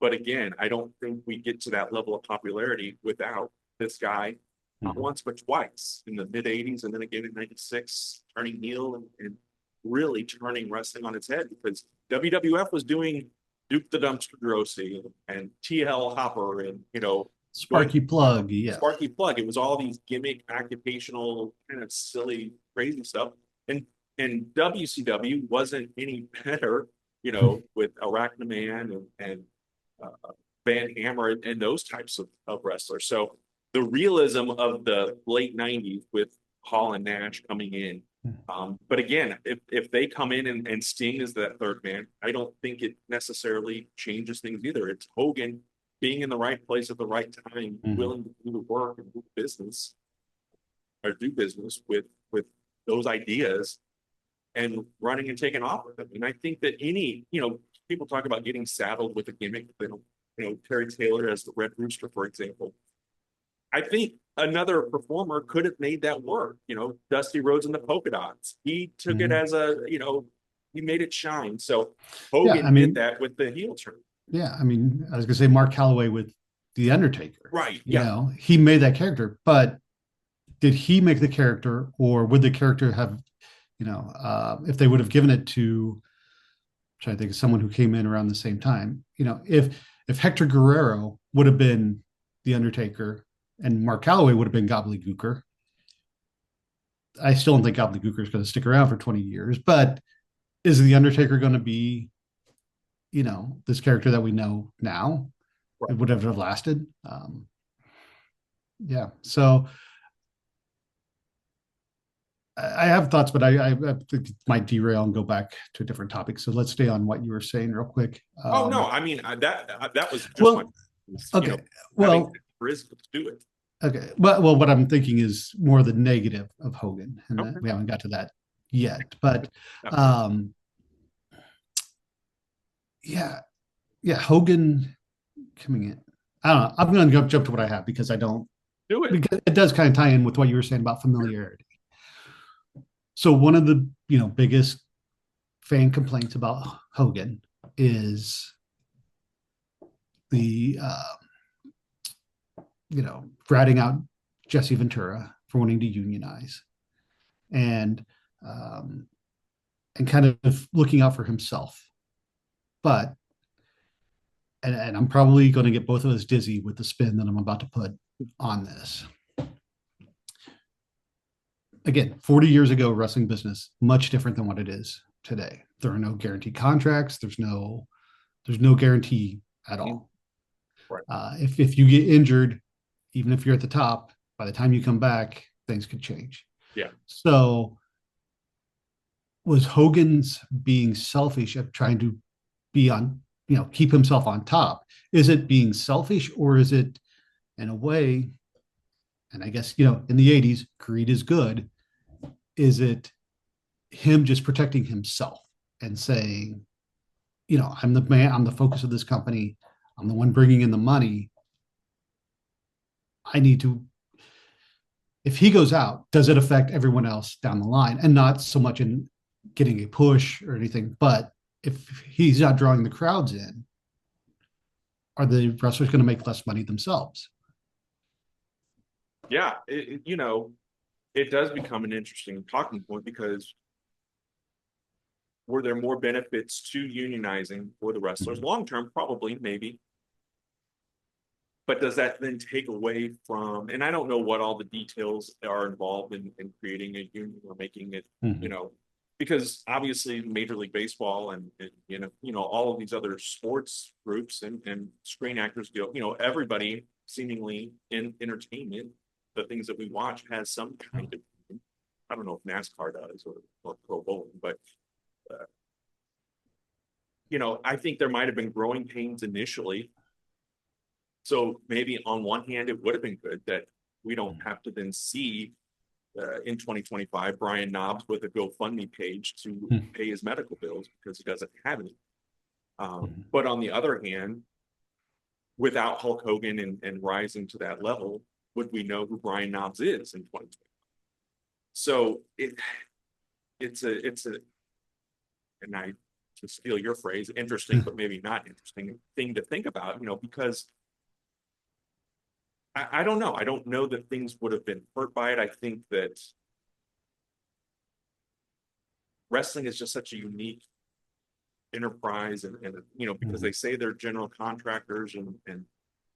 [SPEAKER 1] But again, I don't think we get to that level of popularity without this guy not once but twice in the mid 80s and then again in 96, turning heel and really turning wrestling on its head, because WWF was doing Duke the Dumpster Drosy and TL Hopper and,
[SPEAKER 2] Sparky Plug, yeah.
[SPEAKER 1] Sparky Plug. It was all these gimmick, occupational, kind of silly, crazy stuff. And WCW wasn't any better, with Arachnaman and Van Hammer and those types of wrestlers. So the realism of the late 90s with Hall and Nash coming in. But again, if they come in and Sting is that third man, I don't think it necessarily changes things either. It's Hogan being in the right place at the right time, willing to do the work and do business with those ideas and running and taking off with them. And I think that people talk about getting saddled with a gimmick. They don't, Terry Taylor as the Red Rooster, for example. I think another performer could have made that work. Dusty Rhodes and the polka dots. He took it as he made it shine. So Hogan did that with the heel turn.
[SPEAKER 2] Yeah, I was gonna say Mark Calloway with The Undertaker.
[SPEAKER 1] Right.
[SPEAKER 2] Yeah. He made that character, but did he make the character, or would the character have, if they would have given it to, I'm trying to think of someone who came in around the same time, if Hector Guerrero would have been The Undertaker and Mark Calloway would have been Gobbledygooker, I still don't think Gobbledygooker is going to stick around for 20 years, but is The Undertaker going to be, this character that we know now? Right. It would have lasted. Yeah. So I have thoughts, but I think it might derail and go back to a different topic. So let's stay on what you were saying real quick.
[SPEAKER 1] Oh no, that was just
[SPEAKER 2] okay. Well,
[SPEAKER 1] to do it.
[SPEAKER 2] Okay. Well, what I'm thinking is more the negative of Hogan, and we haven't got to that yet. But yeah, Hogan coming in. I don't know. I'm going to jump to what I have because I don't
[SPEAKER 1] Do it.
[SPEAKER 2] because it does kind of tie in with what you were saying about familiarity. So one of the biggest fan complaints about Hogan is the ratting out Jesse Ventura for wanting to unionize and um, and kind of looking out for himself. But and I'm probably going to get both of us dizzy with the spin that I'm about to put on this. Again, 40 years ago, wrestling business much different than what it is today. There are no guaranteed contracts. There's no guarantee at all.
[SPEAKER 1] Right.
[SPEAKER 2] If you get injured, even if you're at the top, by the time you come back, things could change.
[SPEAKER 1] Yeah.
[SPEAKER 2] So was Hogan's being selfish of trying to be on, keep himself on top? Is it being selfish, or is it in a way, and I guess, in the 80s, greed is good. Is it him just protecting himself and saying, I'm the man, I'm the focus of this company, I'm the one bringing in the money. I need to, if he goes out, does it affect everyone else down the line? And not so much in getting a push or anything, but if he's not drawing the crowds in, are the wrestlers going to make less money themselves?
[SPEAKER 1] Yeah. It does become an interesting talking point because were there more benefits to unionizing for the wrestlers?
[SPEAKER 2] Mhm.
[SPEAKER 1] Long term, probably, maybe. But does that then take away from, and I don't know what all the details are involved in creating a union or making it,
[SPEAKER 2] Mhm.
[SPEAKER 1] because obviously Major League Baseball and all of these other sports groups and Screen Actors Guild, everybody seemingly in entertainment, the things that we watch has some kind of, I don't know if NASCAR does or pro bowling, but uh, I think there might have been growing pains initially. So maybe on one hand, it would have been good that we don't have to then see in 2025 Brian Knobs with a GoFundMe page to
[SPEAKER 2] Mhm.
[SPEAKER 1] pay his medical bills because he doesn't have any.
[SPEAKER 2] Mhm.
[SPEAKER 1] But on the other hand, without Hulk Hogan and rising to that level, would we know who Brian Knobs is in 2020? So it's a and I to steal your phrase, interesting but maybe not interesting thing to think about, because I don't know. I don't know that things would have been hurt by it. I think that wrestling is just such a unique enterprise and because
[SPEAKER 2] Mhm.
[SPEAKER 1] they say they're general contractors and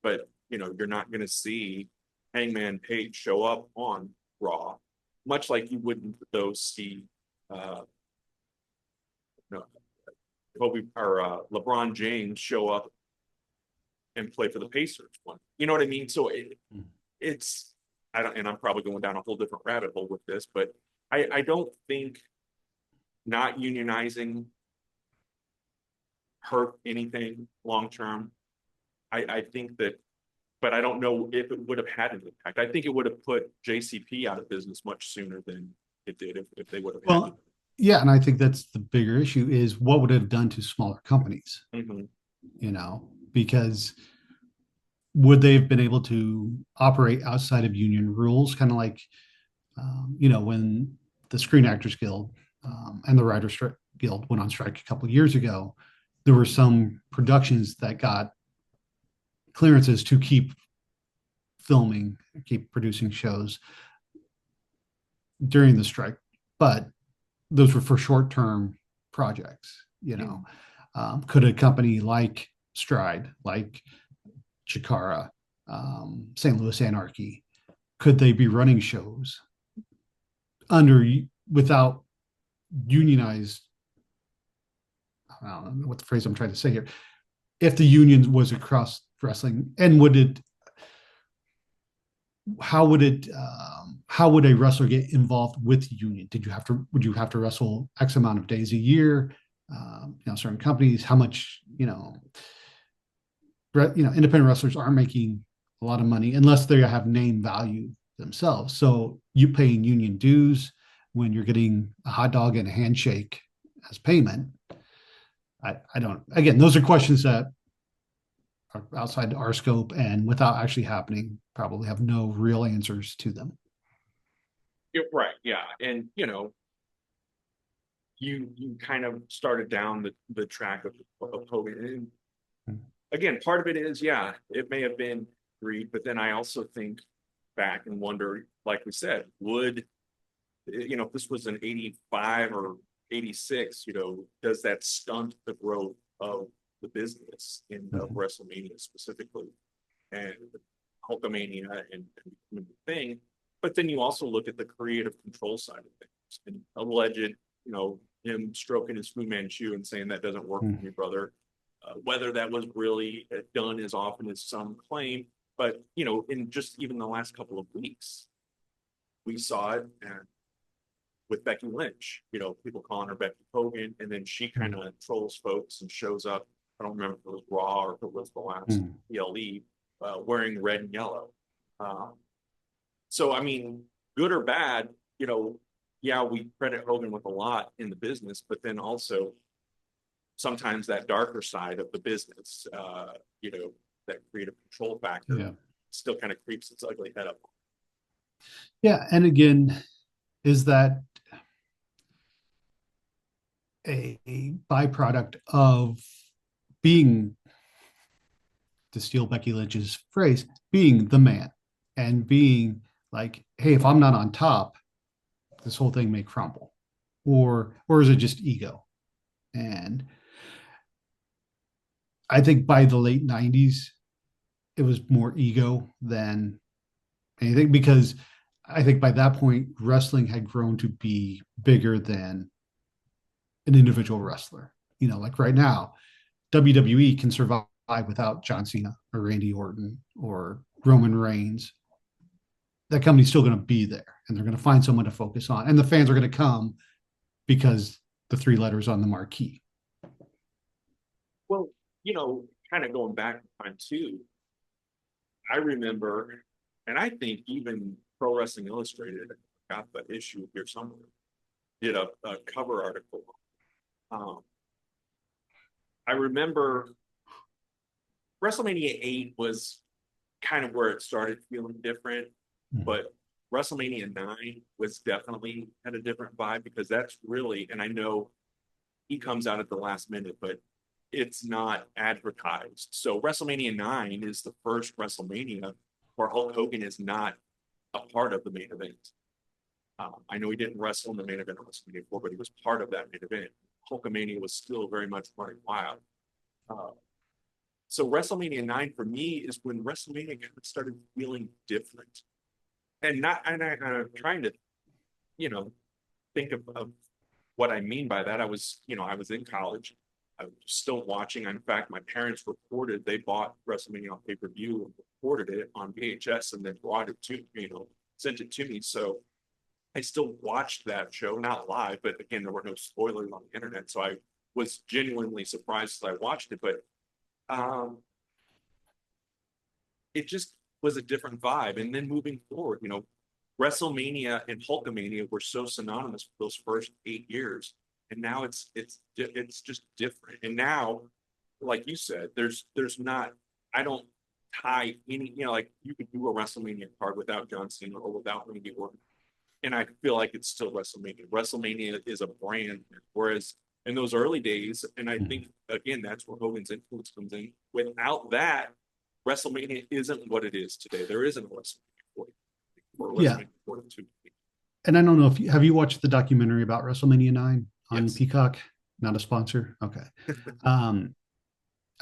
[SPEAKER 1] but you're not going to see Hangman Page show up on Raw, much like you wouldn't though see no, Kobe or LeBron James show up and play for the Pacers one. You know what I mean? So it's I don't, and I'm probably going down a whole different rabbit hole with this, but I don't think not unionizing hurt anything long term. I think that, but I don't know if it would have had an impact. I think it would have put JCP out of business much sooner than it did if they would have had
[SPEAKER 2] Well, yeah, and I think that's the bigger issue is what would it have done to smaller companies,
[SPEAKER 1] it. Mm-hmm.
[SPEAKER 2] because would they have been able to operate outside of union rules, kind of like, when the Screen Actors Guild and the Writers Guild went on strike a couple of years ago, there were some productions that got clearances to keep filming, keep producing shows during the strike, but those were for short-term projects. Could a company like Stride, like Chikara, St. Louis Anarchy, could they be running shows under without unionized? I don't know what the phrase I'm trying to say here. If the union was across wrestling, and would it? How would it? How would a wrestler get involved with the union? Would you have to wrestle X amount of days a year? Certain companies, how much? Independent wrestlers aren't making a lot of money unless they have name value themselves. So you paying union dues when you're getting a hot dog and a handshake as payment. I don't. Again, those are questions that outside our scope and without actually happening, probably have no real answers to them.
[SPEAKER 1] You're right. Yeah. And, you kind of started down the track of Hogan. And again, part of it is, yeah, it may have been greed, but then I also think back and wonder, like we said, would, if this was an 85 or 86, does that stunt the growth of the business in WrestleMania specifically and Hulkamania and the thing? But then you also look at the creative control side of things and alleged, him stroking his Fu Manchu and saying that doesn't work for me, brother. Whether that was really done as often as some claim, but in just even the last couple of weeks, we saw it and with Becky Lynch, people calling her Becky Hogan, and then she kind of trolls folks and shows up. I don't remember if it was Raw or if it was the last PLE, wearing red and yellow. So I mean, good or bad, yeah, we credit Hogan with a lot in the business, but then also sometimes that darker side of the business, that creative control factor still kind of creeps its ugly head up.
[SPEAKER 2] Yeah. And again, is that a byproduct of being, to steal Becky Lynch's phrase, being the man and being like, hey, if I'm not on top, this whole thing may crumble, or is it just ego? And I think by the late 90s, it was more ego than anything, because I think by that point, wrestling had grown to be bigger than an individual wrestler. Like right now, WWE can survive without John Cena or Randy Orton or Roman Reigns. That company's still going to be there, and they're going to find someone to focus on, and the fans are going to come because the three letters on the marquee.
[SPEAKER 1] Well, kind of going back in time too, I remember, and I think even Pro Wrestling Illustrated got the issue here somewhere, did a cover article. I remember WrestleMania 8 was kind of where it started feeling different, but WrestleMania 9 was definitely had a different vibe, because that's really, and I know he comes out at the last minute, but it's not advertised. So WrestleMania 9 is the first WrestleMania where Hulk Hogan is not a part of the main event. I know he didn't wrestle in the main event of WrestleMania 4, but he was part of that main event. Hulkamania was still very much running wild. So WrestleMania 9 for me is when WrestleMania kind of started feeling different. And I'm trying to, think of what I mean by that. I was in college. I was still watching. In fact, my parents reported they bought WrestleMania on pay-per-view and recorded it on VHS and then brought it to, sent it to me. So I still watched that show, not live, but again, there were no spoilers on the internet. So I was genuinely surprised as I watched it, but it just was a different vibe. And then moving forward, WrestleMania and Hulkamania were so synonymous for those first 8 years, and now it's just different. And now, like you said, there's not. I don't tie any. Like you could do a WrestleMania card without John Cena or without Randy Orton, and I feel like it's still WrestleMania. WrestleMania is a brand, whereas in those early days, and I think again that's where Hogan's influence comes in. Without that, WrestleMania isn't what it is today. There isn't a WrestleMania 40 or WrestleMania 42.
[SPEAKER 2] And I don't know if have you watched the documentary about WrestleMania 9 on
[SPEAKER 1] Yes.
[SPEAKER 2] Peacock? Not a sponsor. Okay.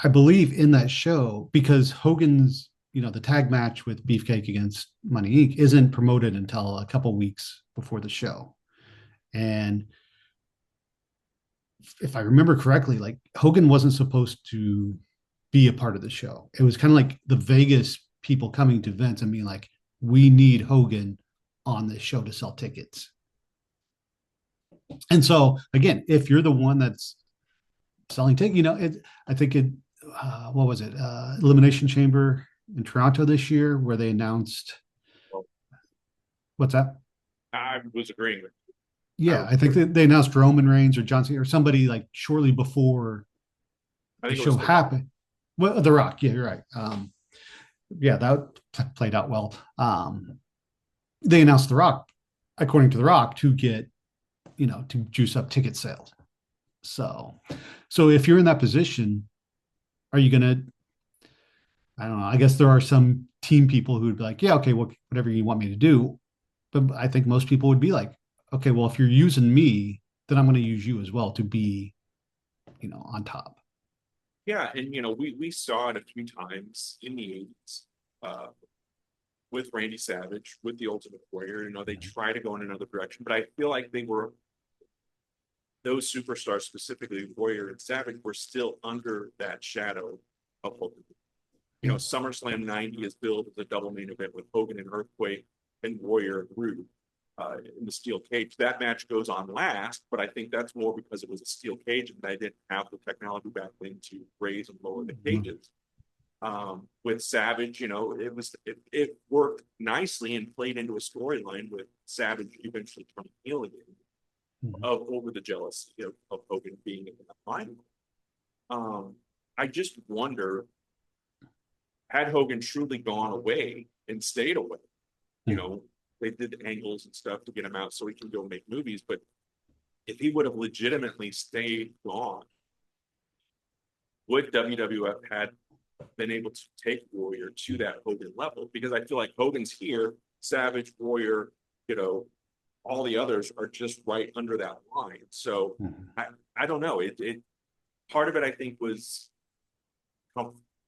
[SPEAKER 2] I believe in that show, because Hogan's, the tag match with Beefcake against Money Inc. isn't promoted until a couple weeks before the show. And if I remember correctly, like Hogan wasn't supposed to be a part of the show. It was kind of like the Vegas people coming to Vince and being like, we need Hogan on this show to sell tickets. And so again, if you're the one that's selling tickets, I think what was it? Elimination Chamber in Toronto this year, where they announced, what's that?
[SPEAKER 1] I was agreeing with you.
[SPEAKER 2] Yeah, I think they announced Roman Reigns or John Cena or somebody like shortly before the show happened. Well, The Rock, yeah, you're right. Yeah, that played out well. They announced The Rock, according to The Rock, to get, to juice up ticket sales. So, so if you're in that position, are you going to, I don't know, I guess there are some team people who would be like, yeah, okay, well, whatever you want me to do. But I think most people would be like, okay, well, if you're using me, then I'm going to use you as well to be, on top.
[SPEAKER 1] Yeah, and we saw it a few times in the 80s with Randy Savage, with the Ultimate Warrior. They try to go in another direction, but I feel like those superstars, specifically Warrior and Savage, were still under that shadow of Hogan.
[SPEAKER 2] Yeah.
[SPEAKER 1] SummerSlam 90 is billed as a double main event with Hogan and Earthquake and Warrior and Rude in the steel cage. That match goes on last, but I think that's more because it was a steel cage and they didn't have the technology back then to raise and lower the cages. With Savage, it worked nicely and played into a storyline with Savage eventually turning heel again over the jealousy of Hogan being in that final. I just wonder, had Hogan truly gone away and stayed away, they did the angles and stuff to get him out so he can go make movies. But if he would have legitimately stayed gone, would WWF had been able to take Warrior to that Hogan level? Because I feel like Hogan's here, Savage, Warrior, all the others are just right under that line. So I don't know. It part of it I think was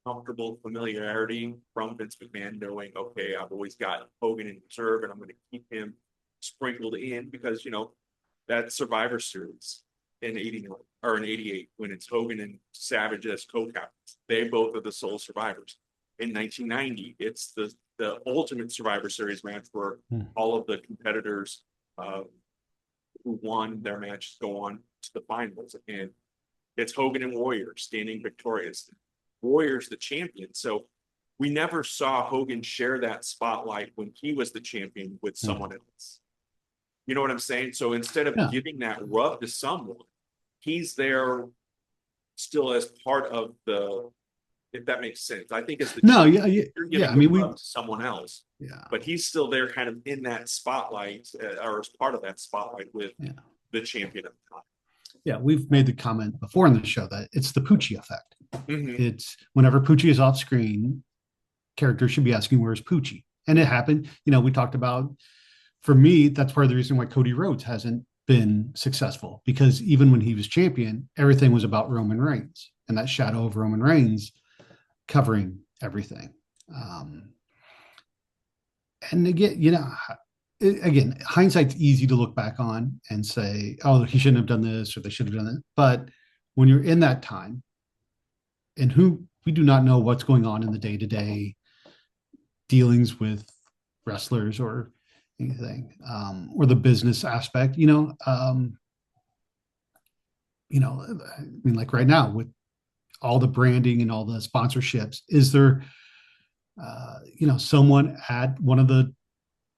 [SPEAKER 1] comfortable familiarity from Vince McMahon, knowing, okay, I've always got Hogan in reserve and I'm going to keep him sprinkled in because, that Survivor Series in 89 or in 88, when it's Hogan and Savage as co-captains, they both are the sole survivors. In 1990, it's the Ultimate Survivor Series match where all of the competitors who won their matches go on to the finals. And it's Hogan and Warrior standing victorious. Warrior's the champion. So we never saw Hogan share that spotlight when he was the champion with someone else. You know what I'm saying? So instead of giving that rub to someone, he's there still as part of if that makes sense. I think as the champion, you're giving the rub to someone else.
[SPEAKER 2] Yeah.
[SPEAKER 1] But he's still there kind of in that spotlight or as part of that spotlight with the champion of the time.
[SPEAKER 2] Yeah, we've made the comment before in the show that it's the Poochie effect.
[SPEAKER 1] Mm-hmm.
[SPEAKER 2] It's whenever Poochie is off screen, characters should be asking, where's Poochie? And it happened. We talked about, for me, that's part of the reason why Cody Rhodes hasn't been successful, because even when he was champion, everything was about Roman Reigns and that shadow of Roman Reigns covering everything. And again, hindsight's easy to look back on and say, oh, he shouldn't have done this or they should have done it. But when you're in that time, and we do not know what's going on in the day-to-day dealings with wrestlers or anything, or the business aspect, I mean, like right now with all the branding and all the sponsorships, is there, someone at one of the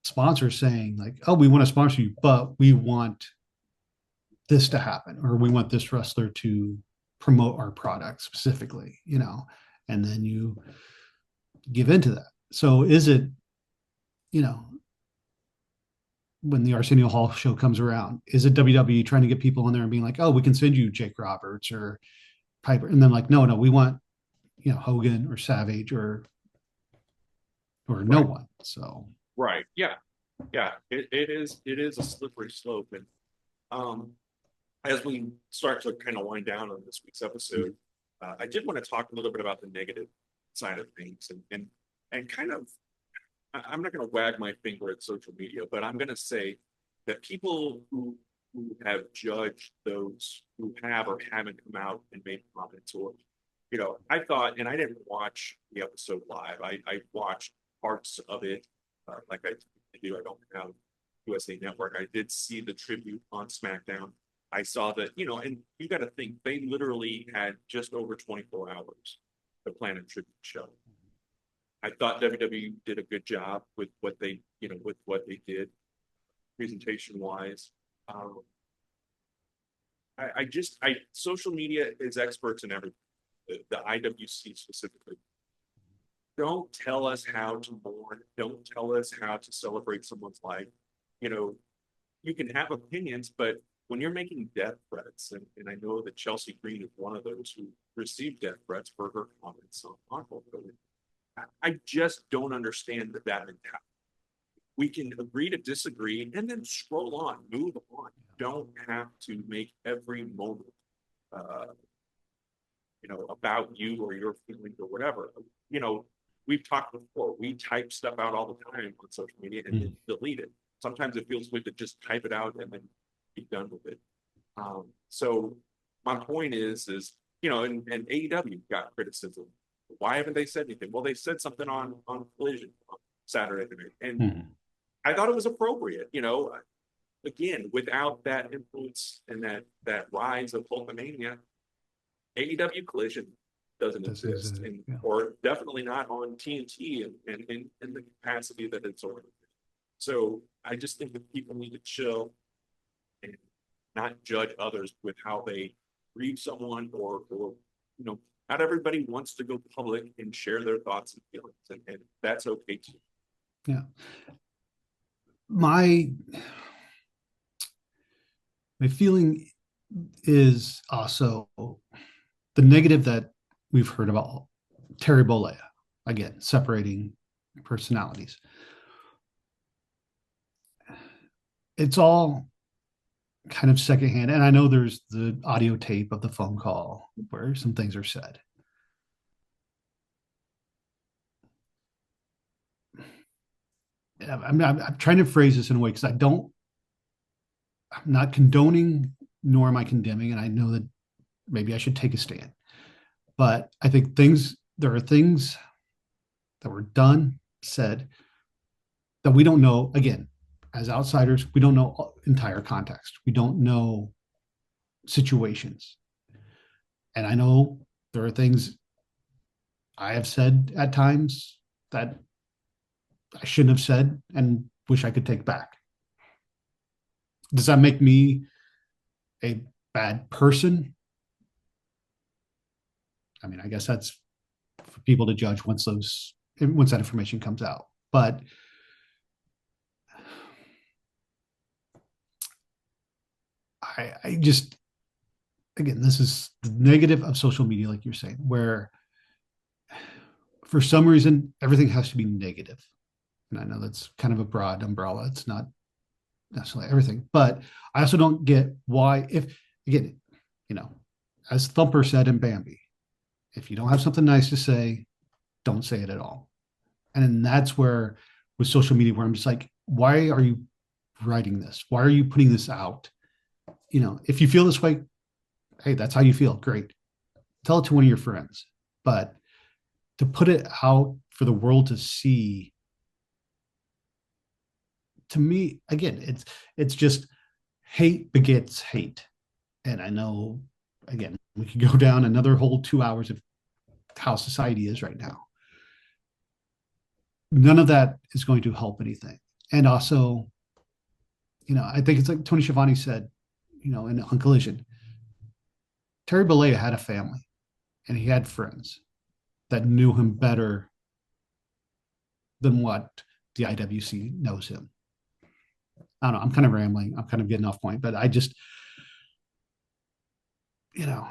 [SPEAKER 2] sponsors saying like, oh, we want to sponsor you, but we want this to happen, or we want this wrestler to promote our product specifically, and then you give into that. So is it, when the Arsenio Hall show comes around, is it WWE trying to get people in there and being like, oh, we can send you Jake Roberts or Piper, and then like, no, we want, Hogan or Savage or no one. So
[SPEAKER 1] right, yeah, it is a slippery slope. And as we start to kind of wind down on this week's episode, I did want to talk a little bit about the negative side of things, and kind of, I'm not going to wag my finger at social media, but I'm going to say that people who have judged those who have or haven't come out and made comments, or I thought, and I didn't watch the episode live. I watched parts of it, like I do. I don't have USA Network. I did see the tribute on SmackDown. I saw that, and you got to think they literally had just over 24 hours to plan a tribute show. I thought WWE did a good job with what they, did presentation wise. Social media is experts in everything. the IWC specifically, don't tell us how to mourn. Don't tell us how to celebrate someone's life. You know, you can have opinions, but when you're making death threats, and I know that Chelsea Green is one of those who received death threats for her comments on Hulk Hogan, I just don't understand that mentality. We can agree to disagree and then scroll on, move on. Don't have to make every moment, uh, about you or your feelings or whatever. You know, we've talked before. We type stuff out all the time on social media and then delete it. Sometimes it feels good to just type it out and then be done with it. So my point is, and AEW got criticism. Why haven't they said anything? Well, they said something on Collision on Saturday night, and I thought it was appropriate. Again, without that influence and that rise of Hulkamania, AEW Collision doesn't exist, or definitely not on TNT and in the capacity that it's on. So I just think that people need to chill and not judge others with how they grieve someone, or not everybody wants to go public and share their thoughts and feelings, and that's okay too.
[SPEAKER 2] Yeah. My feeling is also the negative that we've heard about Terry Bollea, again, separating personalities. It's all kind of secondhand. And I know there's the audio tape of the phone call where some things are said. I'm trying to phrase this in a way because I'm not condoning nor am I condemning. And I know that maybe I should take a stand. But I think there are things that were done, said, that we don't know. Again, as outsiders, we don't know entire context. We don't know situations. And I know there are things I have said at times that I shouldn't have said and wish I could take back. Does that make me a bad person? I mean, I guess that's for people to judge once that information comes out. But I just, again, this is the negative of social media, like you're saying, where for some reason everything has to be negative. And I know that's kind of a broad umbrella. It's not necessarily everything, but I also don't get why, if again, as Thumper said in Bambi, if you don't have something nice to say, don't say it at all. And then that's where with social media, where I'm just like, why are you writing this? Why are you putting this out? If you feel this way, hey, that's how you feel. Great. Tell it to one of your friends. But to put it out for the world to see, to me, again, it's just hate begets hate. And I know, again, we could go down another whole 2 hours of how society is right now. None of that is going to help anything. And also, I think it's like Tony Schiavone said, on Collision, Terry Bollea had a family and he had friends that knew him better than what the IWC knows him. I don't know. I'm kind of rambling. I'm kind of getting off point, but I just, yeah,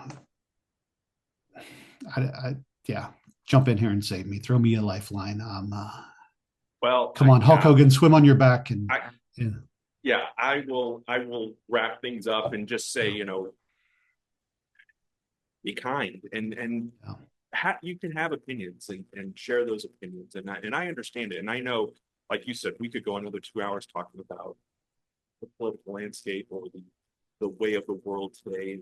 [SPEAKER 2] jump in here and save me. Throw me a lifeline.
[SPEAKER 1] Well,
[SPEAKER 2] come on, Hulk Hogan, swim on your back, and
[SPEAKER 1] I will wrap things up and just say, be kind and you can have opinions and share those opinions, and I understand it, and I know, like you said, we could go another 2 hours talking about the political landscape or the way of the world today,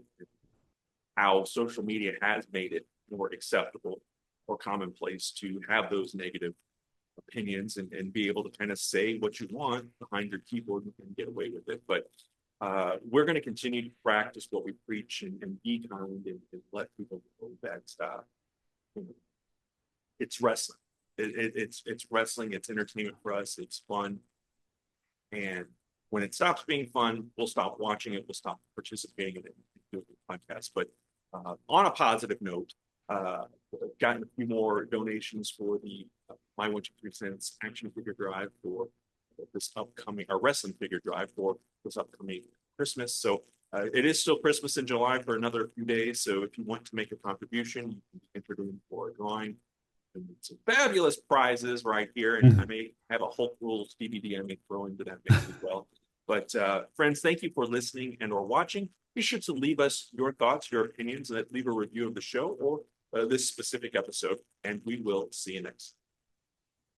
[SPEAKER 1] how social media has made it more acceptable or commonplace to have those negative opinions and be able to kind of say what you want behind your keyboard and get away with it. But we're going to continue to practice what we preach and be kind and let people know that it's wrestling. It's wrestling. It's entertainment for us. It's fun. And when it stops being fun, we'll stop watching it. We'll stop participating in it and doing the podcast. But on a positive note, gotten a few more donations for the My 123 Cents action figure drive for this upcoming, or wrestling figure drive for this upcoming Christmas. So it is still Christmas in July for another few days. So if you want to make a contribution, you can be entered in for a drawing. And some fabulous prizes right here. And I may have a Hulk Rules DVD I may throw into that mix as well. But friends, thank you for listening and or watching. Be sure to leave us your thoughts, your opinions, and leave a review of the show or this specific episode. And we will see you next.